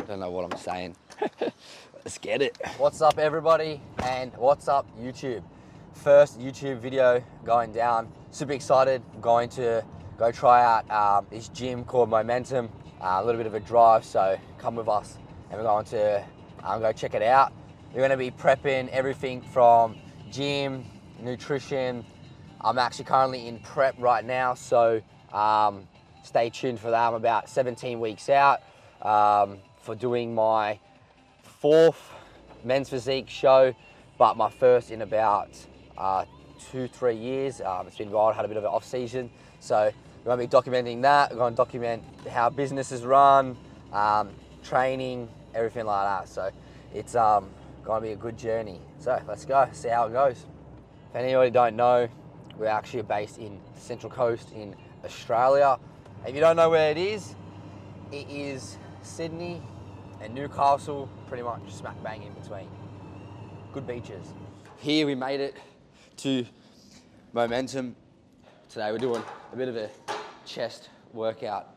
don't know what I'm saying. Let's get it. What's up, everybody, and what's up, YouTube? First YouTube video going down. Super excited. I'm going to go try out this gym called Momentum. A little bit of a drive, so come with us, and we're going to go check it out. We're going to be prepping everything from gym, nutrition. I'm actually currently in prep right now, so stay tuned for that. I'm about 17 weeks out for doing my 4th men's physique show, but my first in about 2-3 years. It's been wild, had a bit of an off season, so we're going to be documenting that. We're going to document how business is run, training, everything like that. So it's going to be a good journey. So let's go, see how it goes. If anybody don't know, we're actually based in the Central Coast in Australia. If you don't know where it is Sydney and Newcastle, pretty much smack bang in between. Good beaches. Here we made it to Momentum. Today we're doing a bit of a chest workout,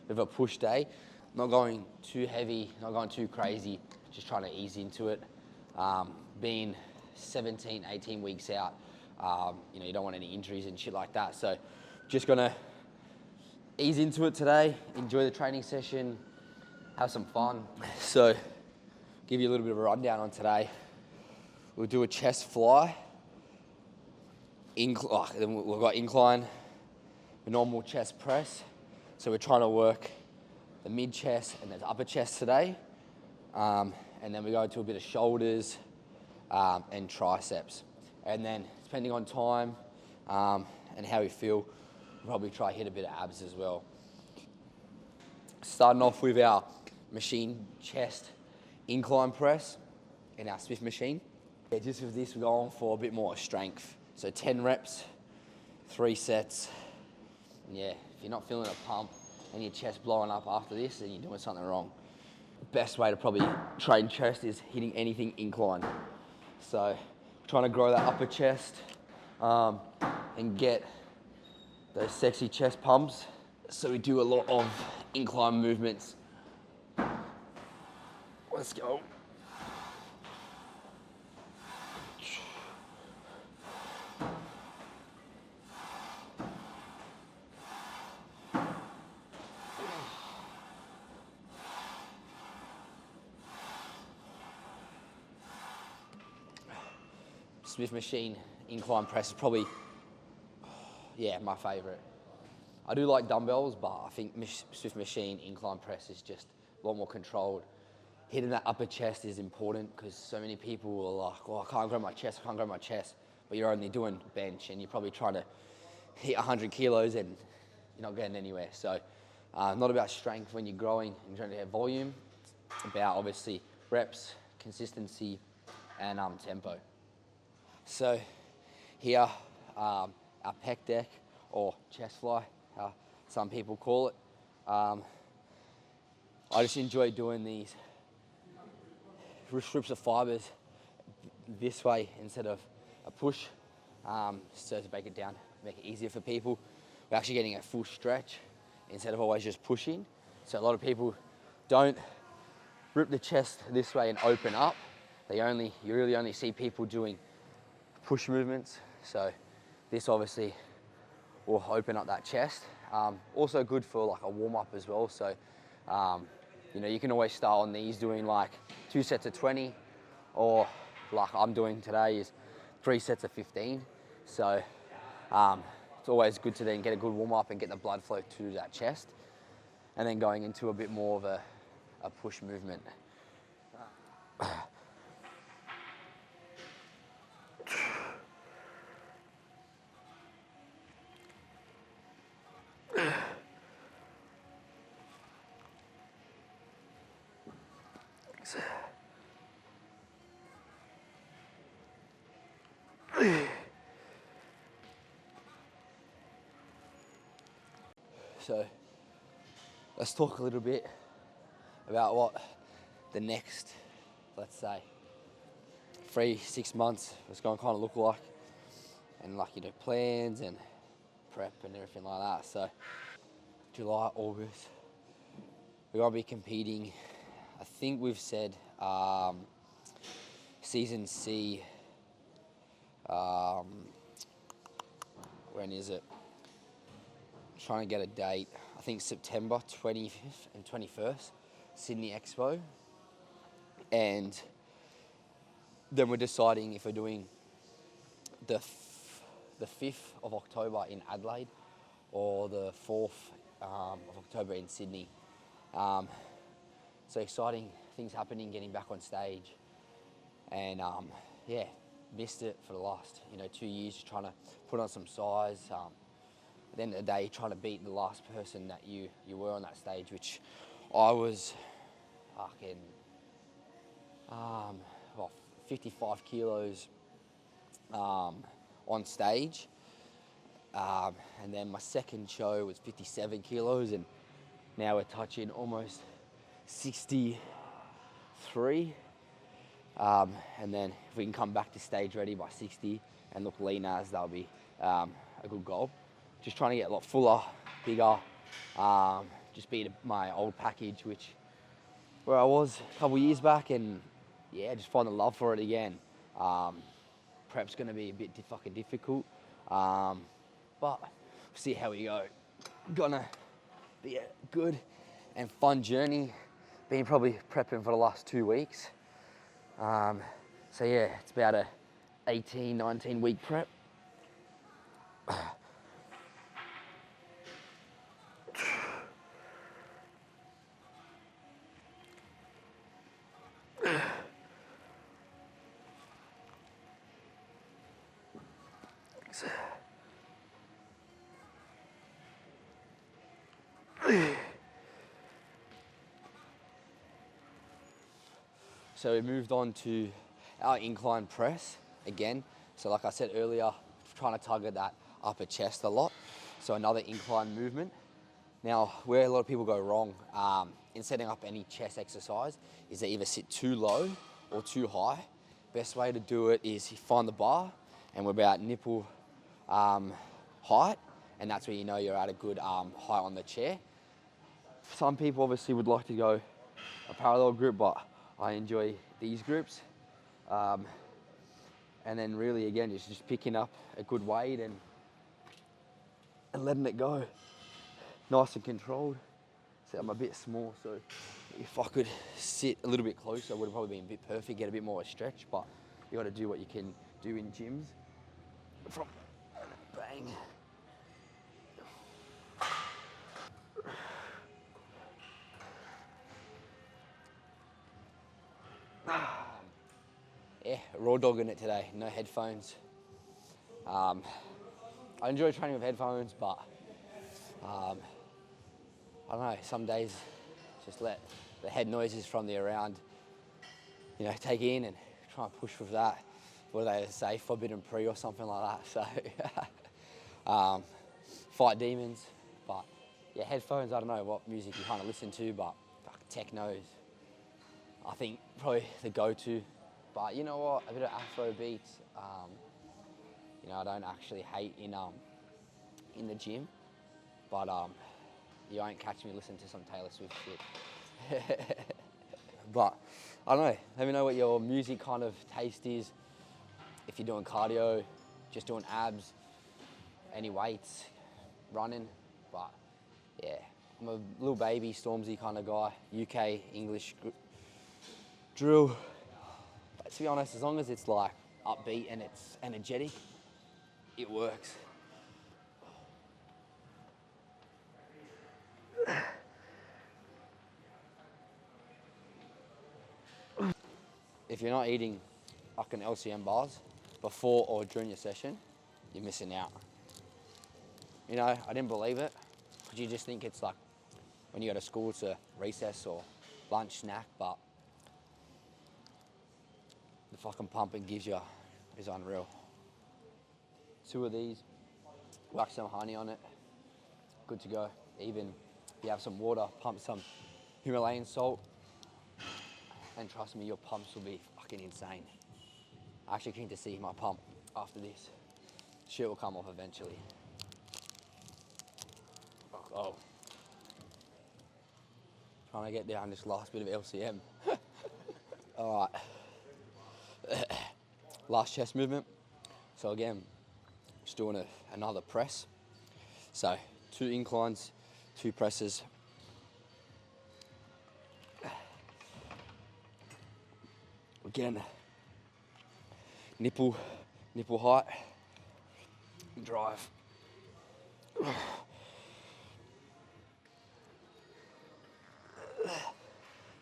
with a push day. Not going too heavy, not going too crazy, just trying to ease into it. Being 17, 18 weeks out, you don't want any injuries and shit like that. So just gonna ease into it today, enjoy the training session, have some fun. So give you a little bit of a rundown on today. We'll do a chest fly, then we've got incline, a normal chest press. So we're trying to work the mid chest and the upper chest today. And then we go into a bit of shoulders and triceps. And then depending on time and how we feel, we'll probably try hit a bit of abs as well. Starting off with our machine chest incline press in our Smith machine. Yeah, just with this, we're going for a bit more strength. So 10 reps, 3 sets. Yeah, if you're not feeling a pump and your chest blowing up after this, then you're doing something wrong. Best way to probably train chest is hitting anything incline. So trying to grow that upper chest and get those sexy chest pumps. So we do a lot of incline movements. Let's go. Smith machine incline press is probably, my favorite. I do like dumbbells, but I think Smith machine incline press is just a lot more controlled. Hitting that upper chest is important because so many people are like, I can't grow my chest, but you're only doing bench and you're probably trying to hit 100 kilos and you're not getting anywhere. So not about strength when you're growing and trying to get volume. It's about obviously reps, consistency, and tempo. So here, our pec deck or chest fly, how some people call it. I just enjoy doing these strips of fibers this way instead of a push, so to break it down, make it easier for people. We're actually getting a full stretch instead of always just pushing. So a lot of people don't rip the chest this way and open up. You really only see people doing push movements. So this obviously will open up that chest. Also good for like a warm up as well. So, you can always start on these doing like 2 sets of 20, or like I'm doing today is 3 sets of 15. So it's always good to then get a good warm up and get the blood flow to that chest, and then going into a bit more of a push movement. So let's talk a little bit about what the next, let's say, 3-6 months is going to kind of look like, and plans and prep and everything like that. So July, August, we're gonna be competing. I think we've said season C. When is it? Trying to get a date. I think September 25th and 21st, Sydney Expo. And then we're deciding if we're doing the 5th of October in Adelaide or the 4th of October in Sydney. So exciting things happening, getting back on stage. And yeah, missed it for the last 2 years, just trying to put on some size. At the end of the day, trying to beat the last person that you were on that stage, which I was fucking 55 kilos on stage. And then my second show was 57 kilos, and now we're touching almost 63. And then if we can come back to stage ready by 60 and look lean as, that'll be a good goal. Just trying to get a lot fuller, bigger, just beat my old package, where I was a couple years back, and yeah, just find the love for it again. Prep's gonna be a bit fucking difficult, but we'll see how we go. Gonna be a good and fun journey. Been probably prepping for the last 2 weeks. So yeah, it's about a 18, 19 week prep. So we moved on to our incline press again. So like I said earlier, trying to target that upper chest a lot. So another incline movement. Now, where a lot of people go wrong in setting up any chest exercise is they either sit too low or too high. Best way to do it is you find the bar, and we're about nipple height, and that's where you know you're at a good height on the chair. Some people obviously would like to go a parallel grip, but I enjoy these grips. And then really, again, just picking up a good weight and letting it go. Nice and controlled. So I'm a bit small, so if I could sit a little bit closer, it would have probably been a bit perfect, get a bit more of a stretch, but you got to do what you can do in gyms. From bang. Yeah, raw dogging it today, no headphones. I enjoy training with headphones, but I don't know, some days just let the head noises from the around, take in and try and push with that. What do they say, forbidden pre or something like that. So, fight demons. But yeah, headphones, I don't know what music you kind of listen to, but techno's, I think, probably the go-to. But you know what, a bit of Afro beats. I don't actually hate in the gym, but you won't catch me listening to some Taylor Swift shit. But I don't know, let me know what your music kind of taste is. If you're doing cardio, just doing abs, any weights, running. But yeah, I'm a little baby Stormzy kind of guy, UK English drill. But to be honest, as long as it's like upbeat and it's energetic, it works. If you're not eating fucking LCM bars before or during your session, you're missing out. I didn't believe it, because you just think it's like when you go to school, it's a recess or lunch snack, but the fucking pump it gives you is unreal. 2 of these, whack some honey on it, good to go. Even if you have some water, pump some Himalayan salt, and trust me, your pumps will be fucking insane. I'm actually keen to see my pump after this. Shit will come off eventually. Oh. Trying to get down this last bit of LCM. All right. Last chest movement. So again, just doing another press. So 2 inclines, 2 presses. Again, nipple height, drive.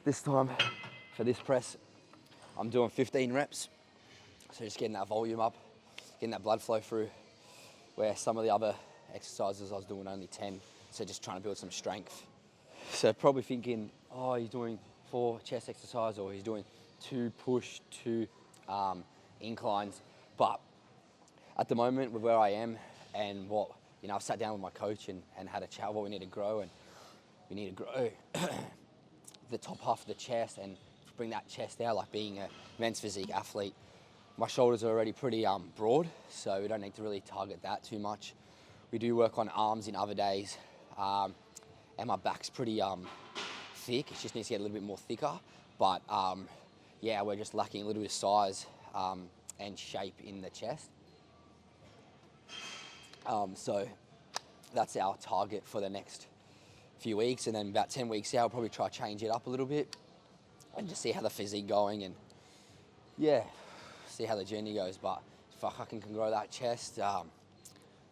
This time, for this press, I'm doing 15 reps. So just getting that volume up, getting that blood flow through, where some of the other exercises I was doing only 10. So just trying to build some strength. So probably thinking, oh, he's doing 4 chest exercises, or he's doing 2 push, 2 inclines. But at the moment, with where I am and what, I've sat down with my coach and had a chat what we need to grow, and we need to grow the top half of the chest and bring that chest out, like being a men's physique athlete. My shoulders are already pretty broad, so we don't need to really target that too much. We do work on arms in other days, and my back's pretty thick. It just needs to get a little bit more thicker. But yeah, we're just lacking a little bit of size and shape in the chest. So that's our target for the next few weeks, and then about 10 weeks out, I'll probably try to change it up a little bit and just see how the physique going, and yeah, see how the journey goes. But if I can grow that chest,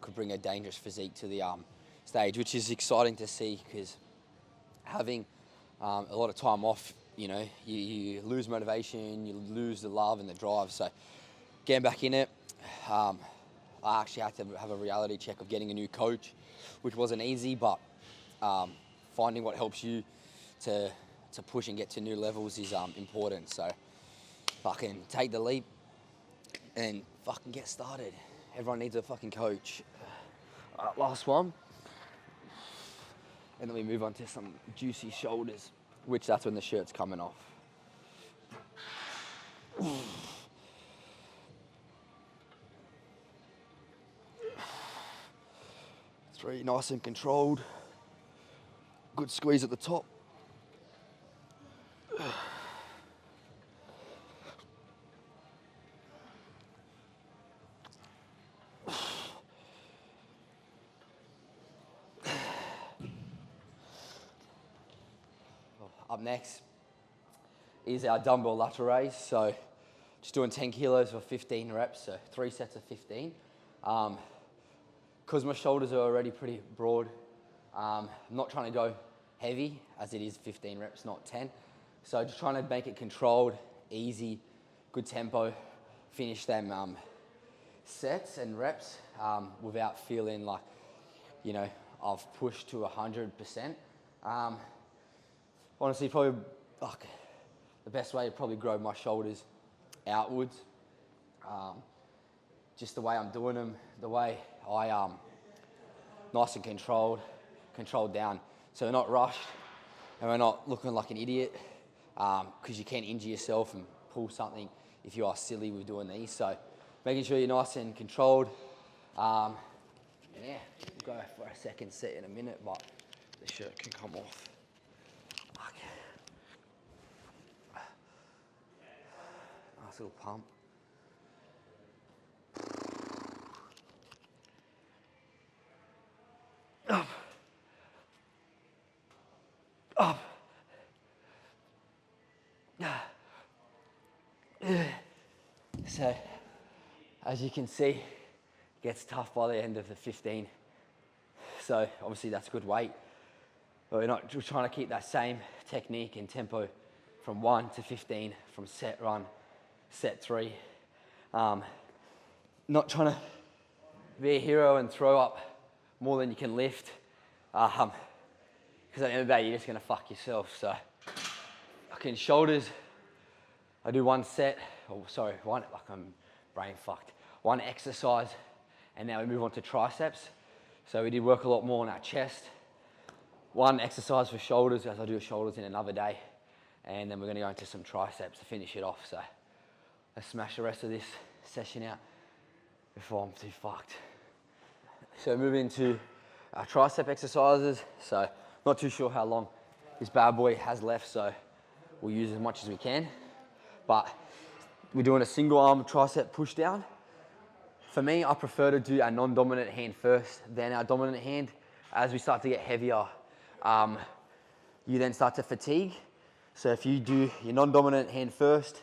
could bring a dangerous physique to the stage, which is exciting to see, because having a lot of time off, you lose motivation, you lose the love and the drive. So getting back in it, I actually had to have a reality check of getting a new coach, which wasn't easy, but finding what helps you to push and get to new levels is important. So fucking take the leap and fucking get started. Everyone needs a fucking coach. Last one. And then we move on to some juicy shoulders, which that's when the shirt's coming off. 3, nice and controlled. Good squeeze at the top. Up next is our dumbbell lateral raise. So just doing 10 kilos for 15 reps, so 3 sets of 15. Because my shoulders are already pretty broad, I'm not trying to go heavy, as it is 15 reps, not 10. So just trying to make it controlled, easy, good tempo, finish them sets and reps without feeling like, I've pushed to 100%. Honestly, probably the best way to probably grow my shoulders outwards. Just the way I'm doing them, the way I nice and controlled down. So we're not rushed and we're not looking like an idiot, because you can injure yourself and pull something if you are silly with doing these. So making sure you're nice and controlled. Yeah, we'll go for a second set in a minute, but the shirt can come off. Nice little pump. Up. Up. So, as you can see, it gets tough by the end of the 15. So obviously that's good weight, but we're trying to keep that same technique and tempo from 1 to 15 from set 1, set 3. Not trying to be a hero and throw up more than you can lift, because at the end of the day, you're just gonna fuck yourself. So, fucking shoulders, I do 1 set, I'm brain fucked. 1 exercise, and now we move on to triceps. So we did work a lot more on our chest. 1 exercise for shoulders, as I do shoulders in another day, and then we're gonna go into some triceps to finish it off. So let's smash the rest of this session out before I'm too fucked. So moving into our tricep exercises. So not too sure how long this bad boy has left, so we'll use as much as we can. But we're doing a single arm tricep push down. For me, I prefer to do our non-dominant hand first, then our dominant hand. As we start to get heavier, you then start to fatigue. So if you do your non-dominant hand first,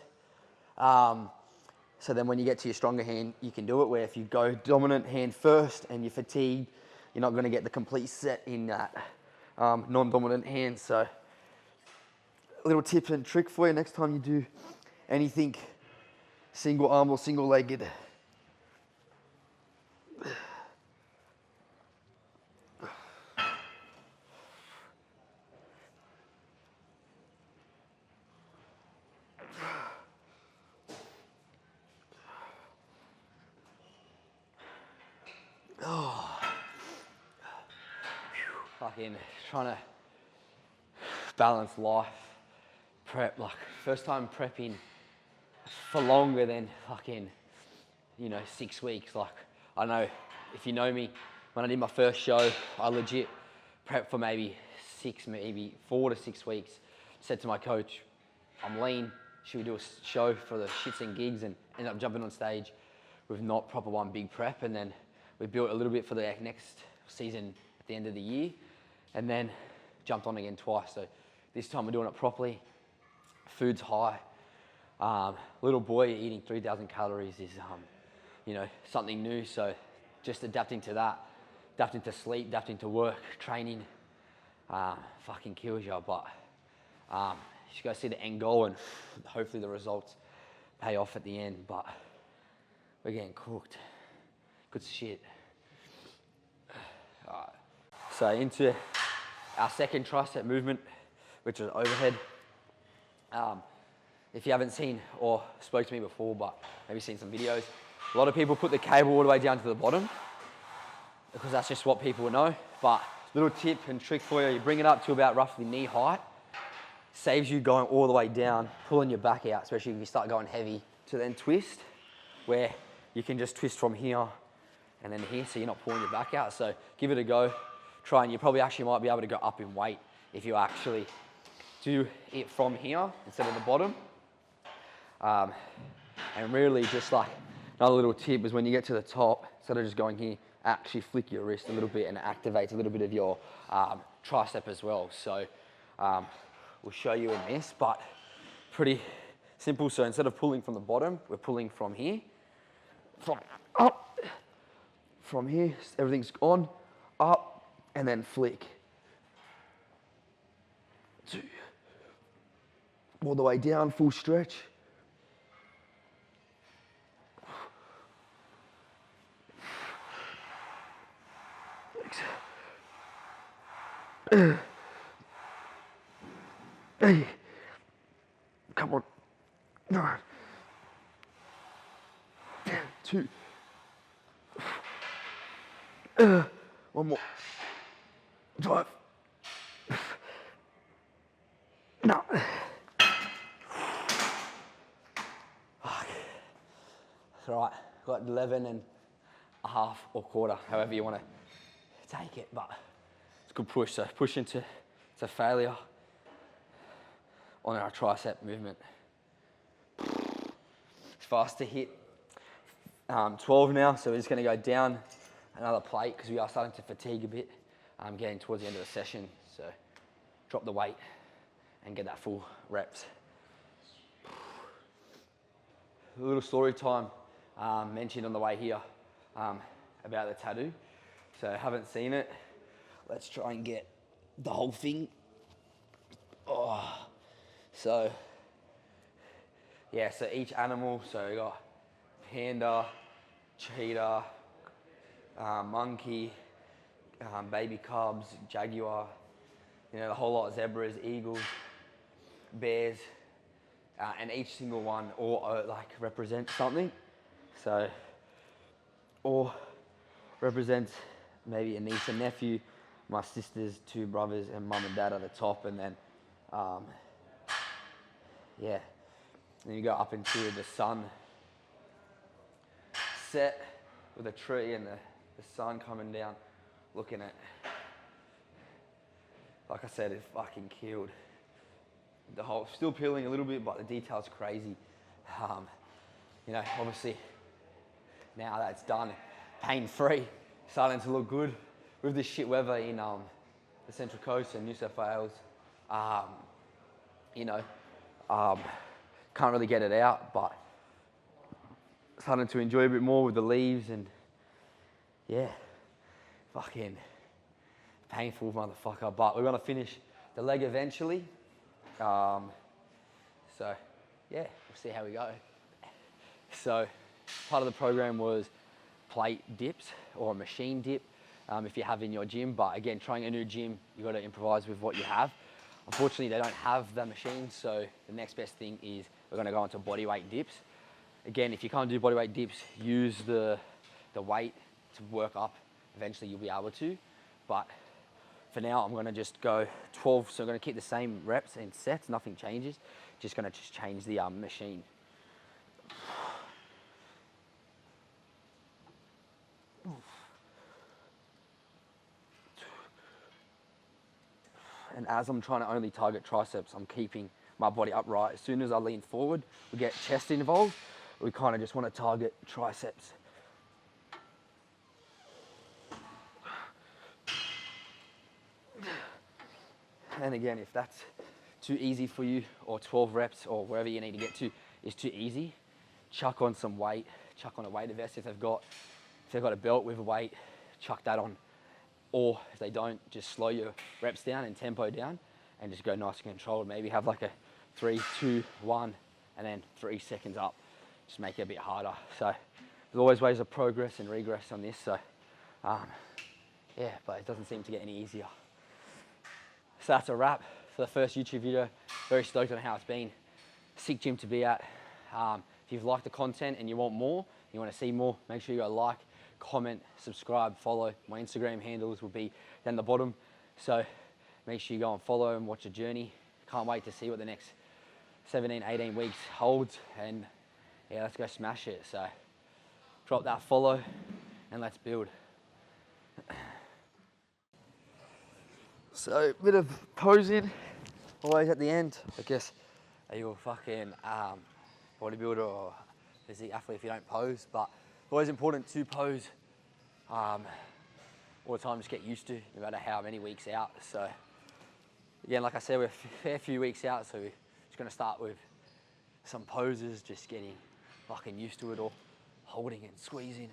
so then when you get to your stronger hand, you can do it, where if you go dominant hand first and you're fatigued, you're not gonna get the complete set in that non-dominant hand. So a little tip and trick for you next time you do anything single arm or single legged. Fucking trying to balance life, prep, like first time prepping for longer than fucking, 6 weeks. Like, I know if you know me, when I did my first show, I legit prepped for maybe 4 to 6 weeks. Said to my coach, I'm lean, should we do a show for the shits and gigs, and ended up jumping on stage with not proper one big prep, and then we built a little bit for the next season at the end of the year, and then jumped on again twice. So this time we're doing it properly. Food's high. Little boy eating 3,000 calories is, something new. So just adapting to that, adapting to sleep, adapting to work, training, fucking kills you. But you just gotta see the end goal, and hopefully the results pay off at the end. But we're getting cooked. Good shit. All right. So into our second tricep movement, which is overhead. If you haven't seen or spoke to me before, but maybe seen some videos, a lot of people put the cable all the way down to the bottom because that's just what people know. But little tip and trick for you, you bring it up to about roughly knee height, saves you going all the way down, pulling your back out, especially if you start going heavy, to then twist, where you can just twist from here and then here, so you're not pulling your back out. So give it a go. Try, and you probably actually might be able to go up in weight if you actually do it from here instead of the bottom. And really just like another little tip is when you get to the top, instead of just going here, actually flick your wrist a little bit and activate a little bit of your tricep as well. So we'll show you in this, but pretty simple. So instead of pulling from the bottom, we're pulling from here, from up, from here, everything's on, up, and then flick. 2, all the way down, full stretch. 6. Hey, come on. 9. 2. One more. 5. No. That's all right. Got 11 and a half or quarter, however you want to take it, but it's a good push. So push into failure on our tricep movement. It's fast to hit 12 now, so we're just going to go down another plate because we are starting to fatigue a bit. Getting towards the end of the session, so drop the weight and get that full reps. A little story time mentioned on the way here about the tattoo. So haven't seen it. Let's try and get the whole thing. Oh, so yeah, so each animal, so we got panda, cheetah, monkey, baby cubs, jaguar, the whole lot, zebras, eagles, bears, and each single one all represents something. So all represents maybe a niece and nephew, my sisters, 2 brothers, and mum and dad at the top, and then yeah, then you go up into the sun set with a tree and the sun coming down, looking at like I said, it fucking killed. The whole, still peeling a little bit, but the detail's crazy. You know, obviously, now that it's done, pain-free, starting to look good. With this shit weather in the Central Coast and New South Wales, you know, can't really get it out, but starting to enjoy a bit more with the leaves and yeah, fucking painful motherfucker. But we're gonna finish the leg eventually. So yeah, we'll see how we go. So part of the program was plate dips or a machine dip if you have in your gym. But again, trying a new gym, you got to improvise with what you have. Unfortunately, they don't have the machine, so the next best thing is we're going to go into bodyweight dips. Again, if you can't do bodyweight dips, use the weight to work up. Eventually, you'll be able to. But for now, I'm going to just go 12. So I'm going to keep the same reps and sets. Nothing changes. Just going to change the machine. And as I'm trying to only target triceps, I'm keeping my body upright. As soon as I lean forward, we get chest involved. We kind of just want to target triceps. And again, if that's too easy for you, or 12 reps, or wherever you need to get to is too easy, chuck on some weight, chuck on a weighted vest if they've got a belt with a weight, chuck that on. Or if they don't, just slow your reps down and tempo down and just go nice and controlled. Maybe have like a 3, 2, 1, and then 3 seconds up. Just make it a bit harder. So there's always ways of progress and regress on this. So yeah, but it doesn't seem to get any easier. So that's a wrap for the first YouTube video. Very stoked on how it's been. Sick gym to be at. If you've liked the content and you want more, you want to see more, make sure you go like, comment, subscribe, follow. My Instagram handles will be down the bottom. So make sure you go and follow and watch the journey. Can't wait to see what the next 17, 18 weeks holds. And yeah, let's go smash it. So drop that follow and let's build. So a bit of posing always at the end. I guess are you a fucking bodybuilder or physique athlete if you don't pose? But always important to pose all the time, just get used to, no matter how many weeks out. So again, like I said, we're a fair few weeks out, so we're just gonna start with some poses, just getting fucking used to it all, holding and squeezing.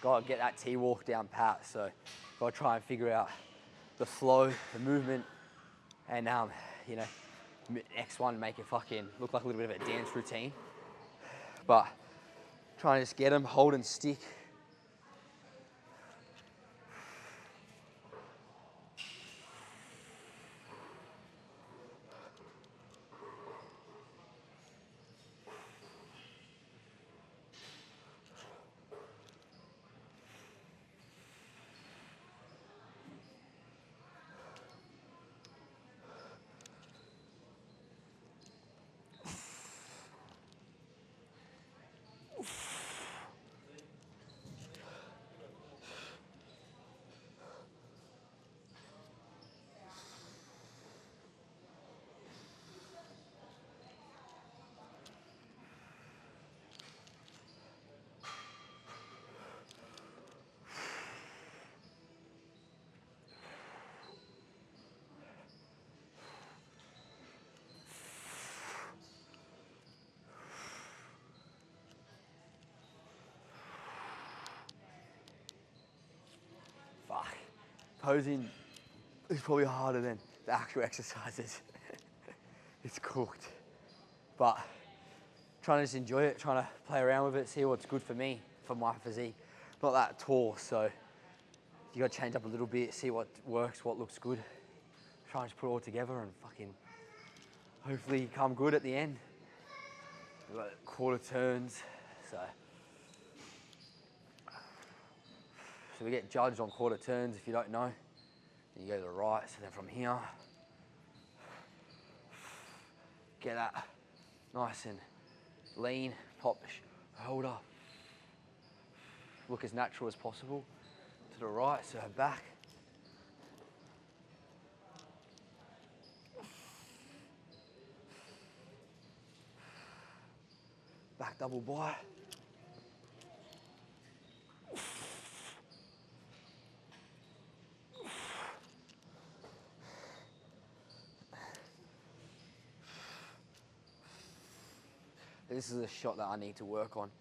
Gotta get that T-walk down pat, so gotta try and figure out the flow, the movement, and you know, next one make it fucking look like a little bit of a dance routine. But trying to just get them, hold and stick. Fuck. Posing is probably harder than the actual exercises. It's cooked. But trying to just enjoy it, trying to play around with it, see what's good for me, for my physique. Not that tall, so you gotta change up a little bit, see what works, what looks good. Try and just put it all together and fucking hopefully come good at the end. We've got quarter turns, so we get judged on quarter turns if you don't know. You go to the right, so then from here, get that nice and lean, pop the shoulder. Look as natural as possible. To the right, so back. Back double by. This is a shot that I need to work on.